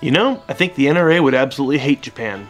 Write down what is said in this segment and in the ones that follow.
You know, I think the NRA would absolutely hate Japan.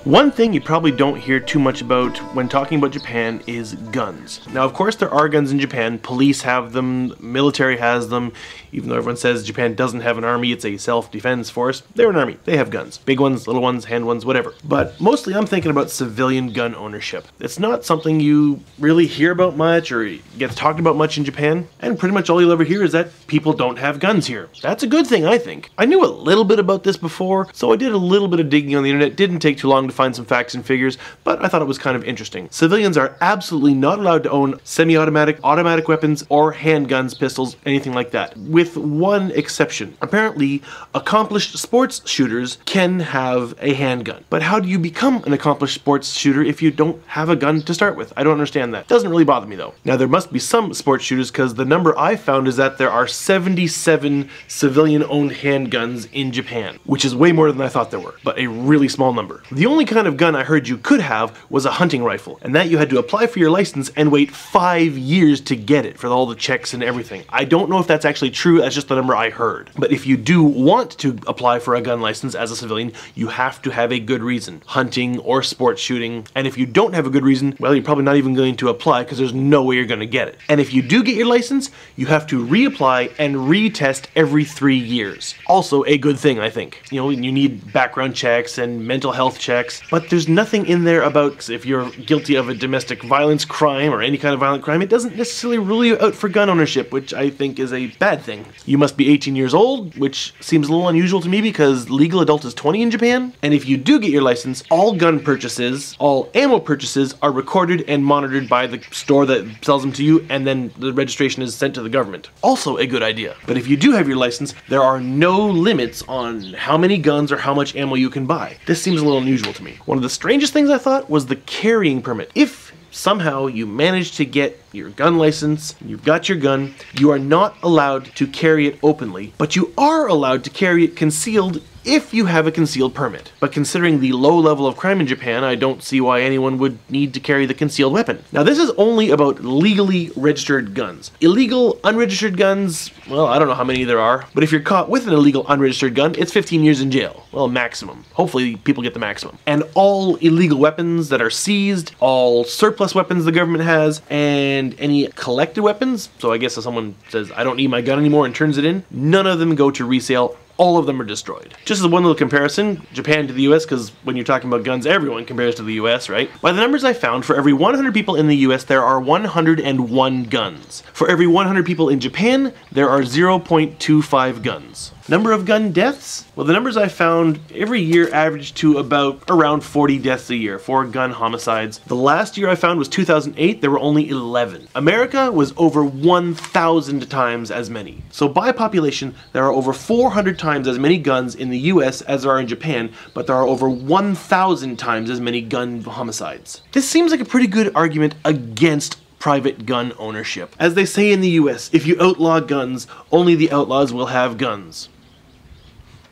One thing you probably don't hear too much about when talking about Japan is guns. Now, of course, there are guns in Japan. Police have them, military has them. Even though everyone says Japan doesn't have an army, it's a self-defense force, they're an army. They have guns. Big ones, little ones, hand ones, whatever. But mostly I'm thinking about civilian gun ownership. It's not something you really hear about much or gets talked about much in Japan. And pretty much all you'll ever hear is that people don't have guns here. That's a good thing, I think. I knew a little bit about this before, so I did a little bit of digging on the internet. Didn't take too long to find some facts and figures, but I thought it was kind of interesting. Civilians are absolutely not allowed to own semi-automatic, automatic weapons, or handguns, pistols, anything like that, with one exception. Apparently, accomplished sports shooters can have a handgun. But how do you become an accomplished sports shooter if you don't have a gun to start with? I don't understand that. Doesn't really bother me though. Now, there must be some sports shooters because the number I found is that there are 77 civilian-owned handguns in Japan, which is way more than I thought there were, but a really small number. The only kind of gun I heard you could have was a hunting rifle, and that you had to apply for your license and wait 5 years to get it for all the checks and everything. I don't know if that's actually true, that's just the number I heard. But if you do want to apply for a gun license as a civilian, you have to have a good reason. Hunting or sports shooting. And if you don't have a good reason, well, you're probably not even going to apply because there's no way you're going to get it. And if you do get your license, you have to reapply and retest every 3 years. Also a good thing, I think. You know, you need background checks and mental health checks, but there's nothing in there about if you're guilty of a domestic violence crime or any kind of violent crime. It doesn't necessarily rule you out for gun ownership, which I think is a bad thing. You must be 18 years old, which seems a little unusual to me because legal adult is 20 in Japan. And if you do get your license, all gun purchases, all ammo purchases are recorded and monitored by the store that sells them to you, and then the registration is sent to the government. Also a good idea. But if you do have your license, there are no limits on how many guns or how much ammo you can buy. This seems a little unusual to me. One of the strangest things I thought was the carrying permit. If somehow you manage to get your gun license, you've got your gun, you are not allowed to carry it openly, but you are allowed to carry it concealed if you have a concealed permit. But considering the low level of crime in Japan, I don't see why anyone would need to carry the concealed weapon. Now, this is only about legally registered guns. Illegal, unregistered guns, well, I don't know how many there are, but if you're caught with an illegal, unregistered gun, it's 15 years in jail. Well, maximum. Hopefully, people get the maximum. And all illegal weapons that are seized, all surplus weapons the government has, and any collected weapons, so I guess if someone says, I don't need my gun anymore and turns it in, none of them go to resale. All of them are destroyed. Just as one little comparison, Japan to the US, because when you're talking about guns, everyone compares to the US, right? By the numbers I found, for every 100 people in the US, there are 101 guns. For every 100 people in Japan, there are 0.25 guns. Number of gun deaths? Well, the numbers I found every year average to about around 40 deaths a year for gun homicides. The last year I found was 2008, there were only 11. America was over 1,000 times as many. So by population, there are over 400 times as many guns in the US as there are in Japan, but there are over 1,000 times as many gun homicides. This seems like a pretty good argument against private gun ownership. As they say in the US, if you outlaw guns, only the outlaws will have guns.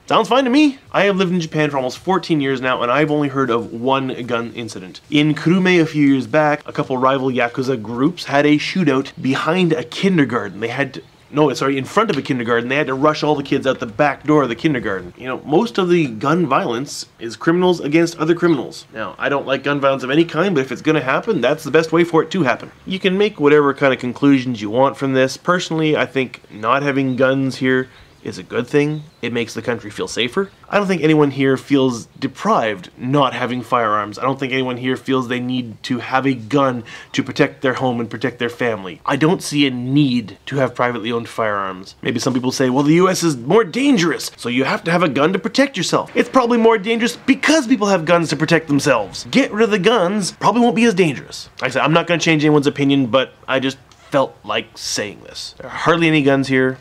Sounds fine to me. I have lived in Japan for almost 14 years now, and I've only heard of one gun incident. In Kurume a few years back, a couple rival Yakuza groups had a shootout behind a kindergarten. They had to in front of a kindergarten. They had to rush all the kids out the back door of the kindergarten. You know, most of the gun violence is criminals against other criminals. Now, I don't like gun violence of any kind, but if it's gonna happen, that's the best way for it to happen. You can make whatever kind of conclusions you want from this. Personally, I think not having guns here is a good thing. It makes the country feel safer. I don't think anyone here feels deprived not having firearms. I don't think anyone here feels they need to have a gun to protect their home and protect their family. I don't see a need to have privately owned firearms. Maybe some people say, well, the US is more dangerous, so you have to have a gun to protect yourself. It's probably more dangerous because people have guns to protect themselves. Get rid of the guns, probably won't be as dangerous. Like I said, I'm not gonna change anyone's opinion, but I just felt like saying this. There are hardly any guns here.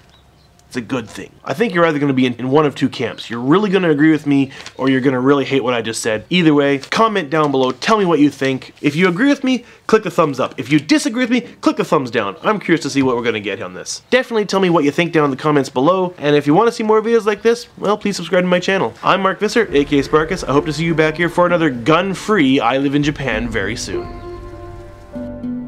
It's a good thing. I think you're either going to be in one of two camps. You're really going to agree with me, or you're going to really hate what I just said. Either way, comment down below, tell me what you think. If you agree with me, click the thumbs up. If you disagree with me, click the thumbs down. I'm curious to see what we're going to get on this. Definitely tell me what you think down in the comments below, and if you want to see more videos like this, well, please subscribe to my channel. I'm Mark Visser, aka Sparkuus. I hope to see you back here for another gun-free I Live in Japan very soon. you.